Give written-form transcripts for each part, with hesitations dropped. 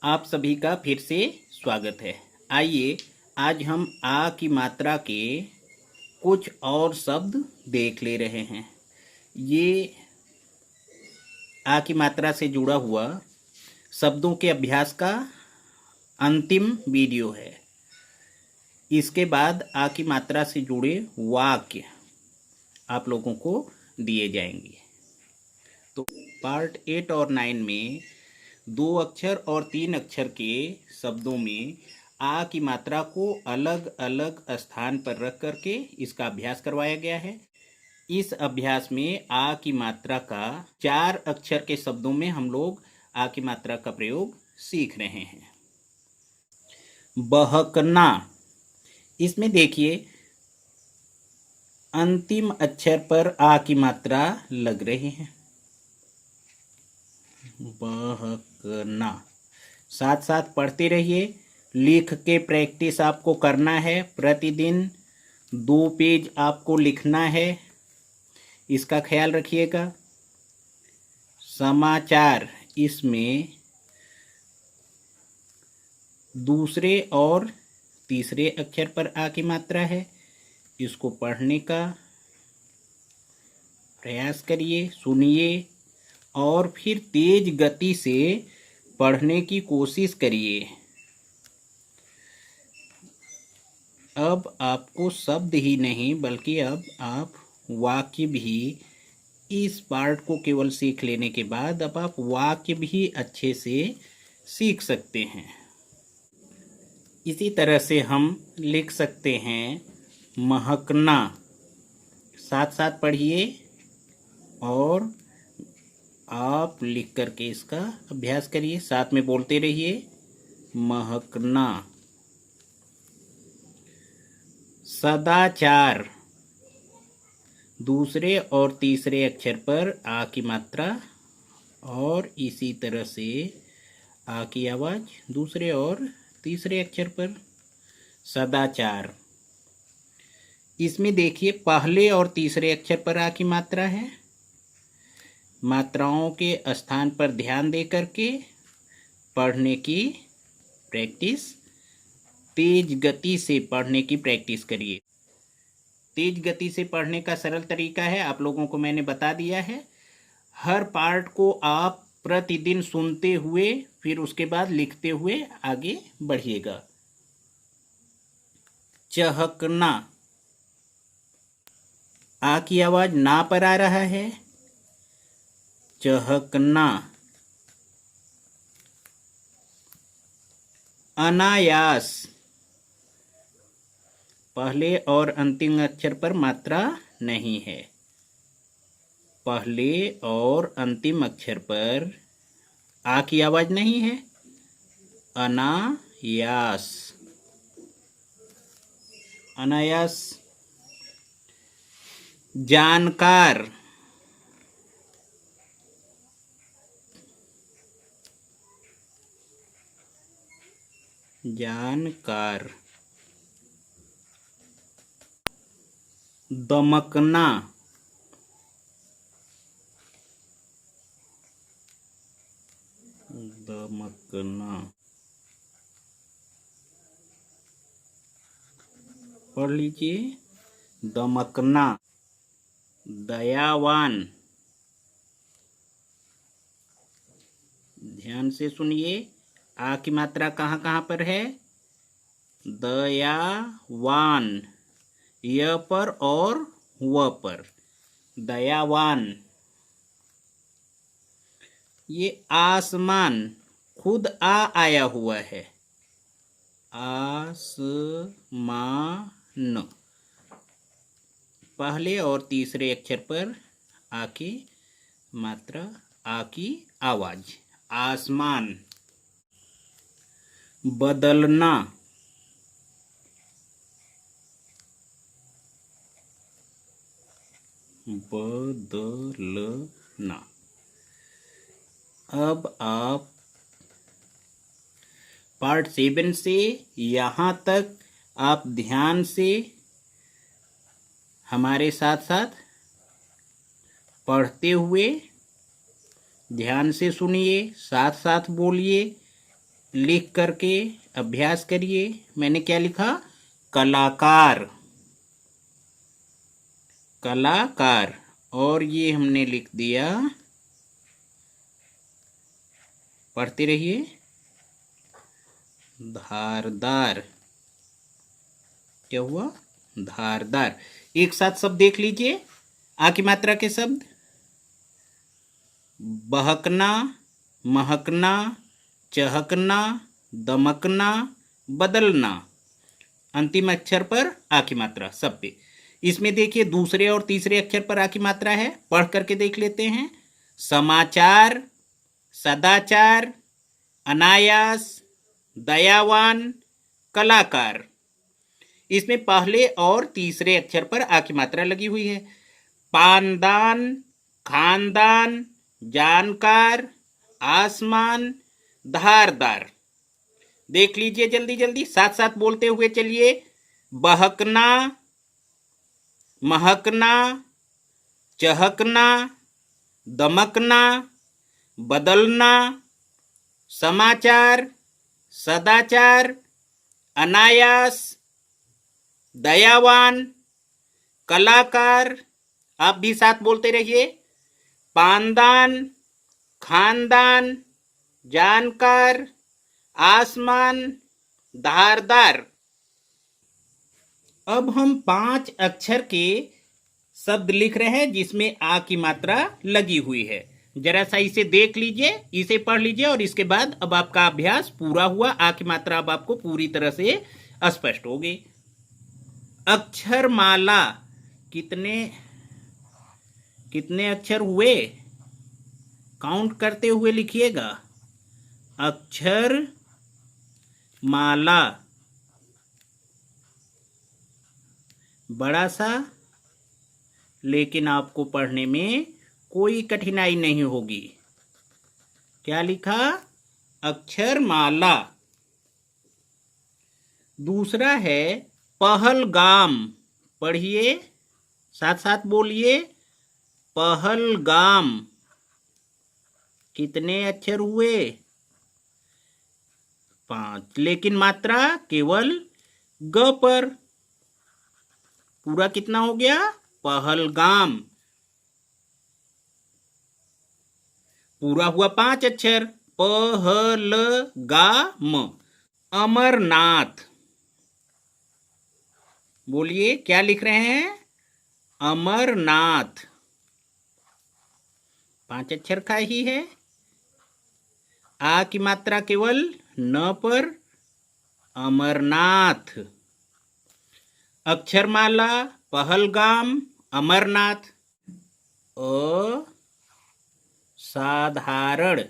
आप सभी का फिर से स्वागत है। आइए आज हम आ की मात्रा के कुछ और शब्द देख ले रहे हैं। ये आ की मात्रा से जुड़ा हुआ शब्दों के अभ्यास का अंतिम वीडियो है। इसके बाद आ की मात्रा से जुड़े वाक्य आप लोगों को दिए जाएंगे। तो पार्ट 8 और 9 में 2 अक्षर और 3 अक्षर के शब्दों में आ की मात्रा को अलग अलग स्थान पर रख करके इसका अभ्यास करवाया गया है। इस अभ्यास में आ की मात्रा का 4 अक्षर के शब्दों में हम लोग आ की मात्रा का प्रयोग सीख रहे हैं। बहकना, इसमें देखिए अंतिम अक्षर पर आ की मात्रा लग रही है। बहकना, साथ साथ पढ़ते रहिए। लिख के प्रैक्टिस आपको करना है। प्रतिदिन 2 पेज आपको लिखना है, इसका ख्याल रखिएगा। समाचार, इसमें दूसरे और तीसरे अक्षर पर आ की मात्रा है। इसको पढ़ने का प्रयास करिए, सुनिए और फिर तेज गति से पढ़ने की कोशिश करिए। अब आपको शब्द ही नहीं बल्कि अब आप वाक्य भी, इस पार्ट को केवल सीख लेने के बाद अब आप वाक्य भी अच्छे से सीख सकते हैं। इसी तरह से हम लिख सकते हैं महकना। साथ साथ पढ़िए और आप लिख करके इसका अभ्यास करिए, साथ में बोलते रहिए। महकना। सदाचार, दूसरे और तीसरे अक्षर पर आ की मात्रा और इसी तरह से आ की आवाज़ दूसरे और तीसरे अक्षर पर। सदाचार, इसमें देखिए पहले और तीसरे अक्षर पर आ की मात्रा है। मात्राओं के स्थान पर ध्यान दे करके पढ़ने की प्रैक्टिस, तेज गति से पढ़ने की प्रैक्टिस करिए। तेज गति से पढ़ने का सरल तरीका है, आप लोगों को मैंने बता दिया है। हर पार्ट को आप प्रतिदिन सुनते हुए फिर उसके बाद लिखते हुए आगे बढ़िएगा। चहकना, आ की आवाज ना पर आ रहा है। चहकना। अनायास, पहले और अंतिम अक्षर पर मात्रा नहीं है। पहले और अंतिम अक्षर पर आ की आवाज नहीं है। अनायास। अनायास। जानकार, जानकार। दमकना, दमकना। पढ़ लीजिए। दमकना। दयावान, ध्यान से सुनिए। आ की मात्रा कहाँ कहाँ पर है? दयावान, य पर और व पर। दयावान। ये आसमान, खुद आ आया हुआ है। आसमान, पहले और तीसरे अक्षर पर आ की मात्रा, आ की आवाज। आसमान। बदलना, बदलना। अब आप पार्ट 7 से यहाँ तक आप ध्यान से हमारे साथ साथ पढ़ते हुए ध्यान से सुनिए, साथ साथ बोलिए लिख करके अभ्यास करिए। मैंने क्या लिखा? कलाकार, कलाकार। और ये हमने लिख दिया, पढ़ते रहिए, धारदार। क्या हुआ? धारदार। एक साथ शब्द देख लीजिए, आ की मात्रा के शब्द। बहकना, महकना, चहकना, दमकना, बदलना। अंतिम अक्षर पर आ की मात्रा सब पे। इसमें देखिए दूसरे और तीसरे अक्षर पर आ की मात्रा है, पढ़ करके देख लेते हैं। समाचार, सदाचार, अनायास, दयावान, कलाकार। इसमें पहले और तीसरे अक्षर पर आ की मात्रा लगी हुई है। पानदान, खानदान, जानकार, आसमान, धारदार। देख लीजिए जल्दी जल्दी, साथ साथ बोलते हुए चलिए। बहकना, महकना, चहकना, दमकना, बदलना, समाचार, सदाचार, अनायास, दयावान, कलाकार। आप भी साथ बोलते रहिए। पानदान, खानदान, जानकार, आसमान, धारदार। अब हम 5 अक्षर के शब्द लिख रहे हैं जिसमें आ की मात्रा लगी हुई है। जरा सा इसे देख लीजिए, इसे पढ़ लीजिए और इसके बाद अब आपका अभ्यास पूरा हुआ। आ की मात्रा अब आपको पूरी तरह से स्पष्ट होगी। अक्षरमाला, कितने कितने अक्षर हुए? काउंट करते हुए लिखिएगा। अक्षर माला, बड़ा सा, लेकिन आपको पढ़ने में कोई कठिनाई नहीं होगी। क्या लिखा? अक्षरमाला। दूसरा है पहलगाम। पढ़िए, साथ साथ बोलिए। पहलगाम। कितने अक्षर हुए? 5, लेकिन मात्रा केवल ग पर। पूरा कितना हो गया? पहलगाम। पूरा हुआ 5 अक्षर। पहलगाम। अमरनाथ। बोलिए, क्या लिख रहे हैं? अमरनाथ। 5 अक्षर का ही है। आ की मात्रा केवल न पर। अमरनाथ। अक्षरमाला, पहलगाम, अमरनाथ। असाधारण।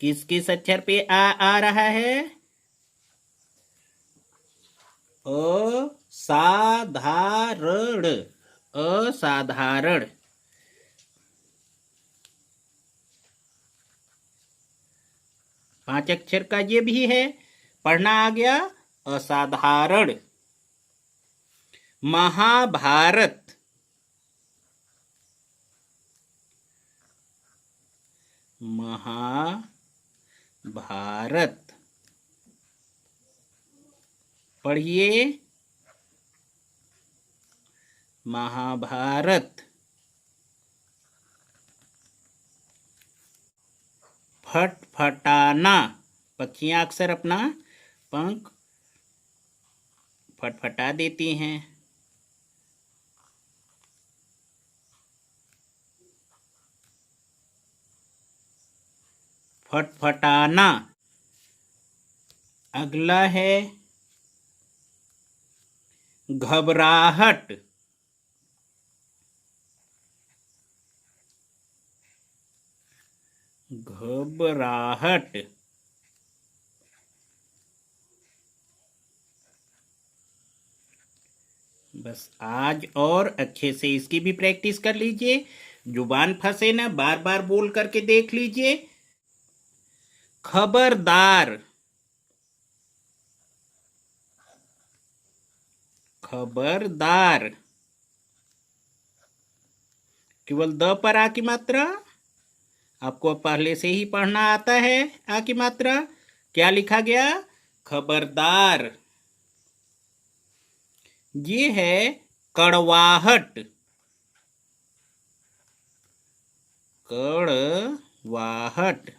किस किस अक्षर पे आ रहा है? असाधारण। असाधारण। 5 अक्षर का ये भी है, पढ़ना आ गया। असाधारण। महाभारत। महाभारत। पढ़िए, महाभारत। फटफटाना। पक्षियां अक्सर अपना पंख फटफटा देती हैं। फटफटाना। अगला है घबराहट। घबराहट। बस आज और अच्छे से इसकी भी प्रैक्टिस कर लीजिए। जुबान फंसे ना, बार बार बोल करके देख लीजिए। खबरदार। खबरदार। केवल द पर आ की मात्रा। आपको पहले से ही पढ़ना आता है। आ की मात्रा क्या लिखा गया? खबरदार। ये है कड़वाहट। कड़वाहट।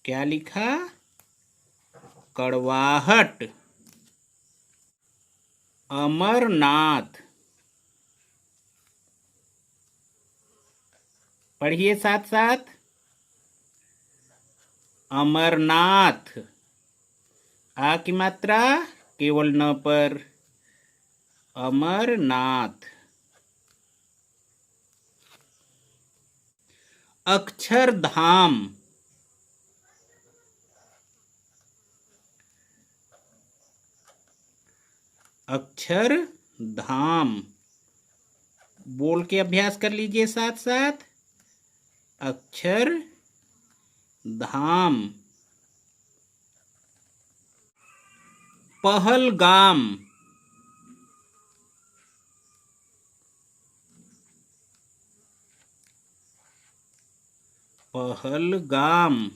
क्या लिखा? कड़वाहट। अमरनाथ। पढ़िए साथ साथ। अमरनाथ। आ की मात्रा केवल न पर। अमरनाथ। अक्षरधाम। अक्षरधाम। बोल के अभ्यास कर लीजिए साथ साथ। अक्षरधाम। पहलगाम। पहलगाम।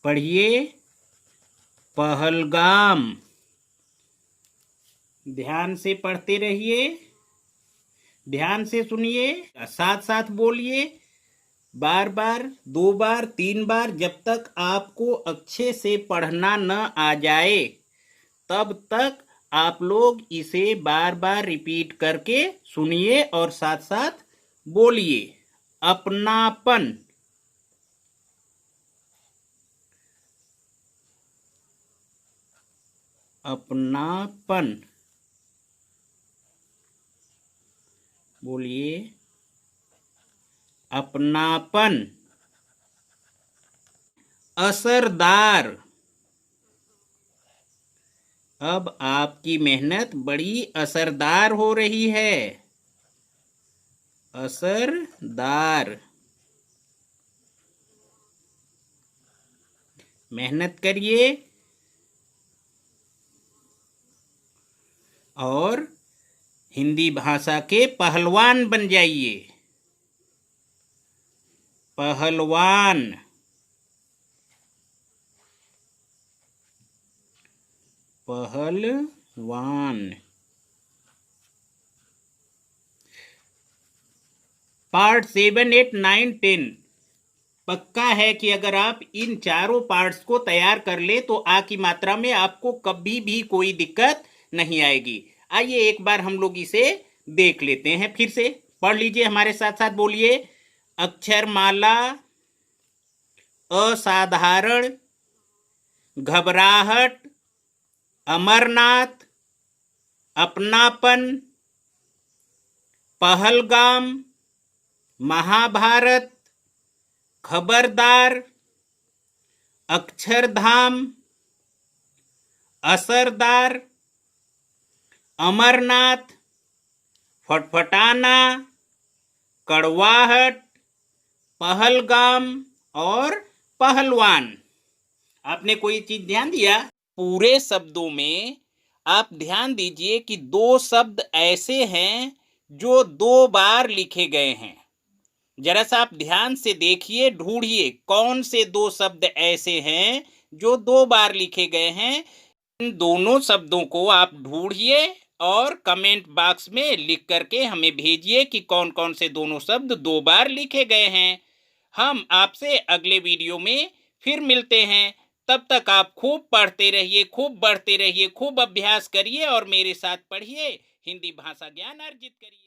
पढ़िए। पहलगाम। ध्यान से पढ़ते रहिए, ध्यान से सुनिए, साथ साथ बोलिए, बार बार, 2 बार, 3 बार, जब तक आपको अच्छे से पढ़ना न आ जाए तब तक आप लोग इसे बार बार रिपीट करके सुनिए और साथ साथ बोलिए। अपनापन। अपनापन। बोलिए। अपनापन। असरदार। अब आपकी मेहनत बड़ी असरदार हो रही है। असरदार। मेहनत करिए और हिंदी भाषा के पहलवान बन जाइए। पहलवान। पहलवान। पार्ट 7, 8, 9, 10 पक्का है कि अगर आप इन चारों पार्ट्स को तैयार कर ले तो आ की मात्रा में आपको कभी भी कोई दिक्कत नहीं आएगी। आइए एक बार हम लोग इसे देख लेते हैं। फिर से पढ़ लीजिए, हमारे साथ साथ बोलिए। अक्षरमाला, असाधारण, घबराहट, अमरनाथ, अपनापन, पहलगाम, महाभारत, खबरदार, अक्षरधाम, असरदार, अमरनाथ, फटफटाना, कड़वाहट, पहलगाम और पहलवान। आपने कोई चीज ध्यान दिया? पूरे शब्दों में आप ध्यान दीजिए कि 2 शब्द ऐसे हैं जो 2 बार लिखे गए हैं। जरा सा आप ध्यान से देखिए, ढूंढिए कौन से 2 शब्द ऐसे हैं जो 2 बार लिखे गए हैं। इन दोनों शब्दों को आप ढूंढिए और कमेंट बॉक्स में लिख करके हमें भेजिए कि कौन कौन से दोनों शब्द 2 बार लिखे गए हैं। हम आपसे अगले वीडियो में फिर मिलते हैं। तब तक आप खूब पढ़ते रहिए, खूब बढ़ते रहिए, खूब अभ्यास करिए और मेरे साथ पढ़िए, हिंदी भाषा ज्ञान अर्जित करिए।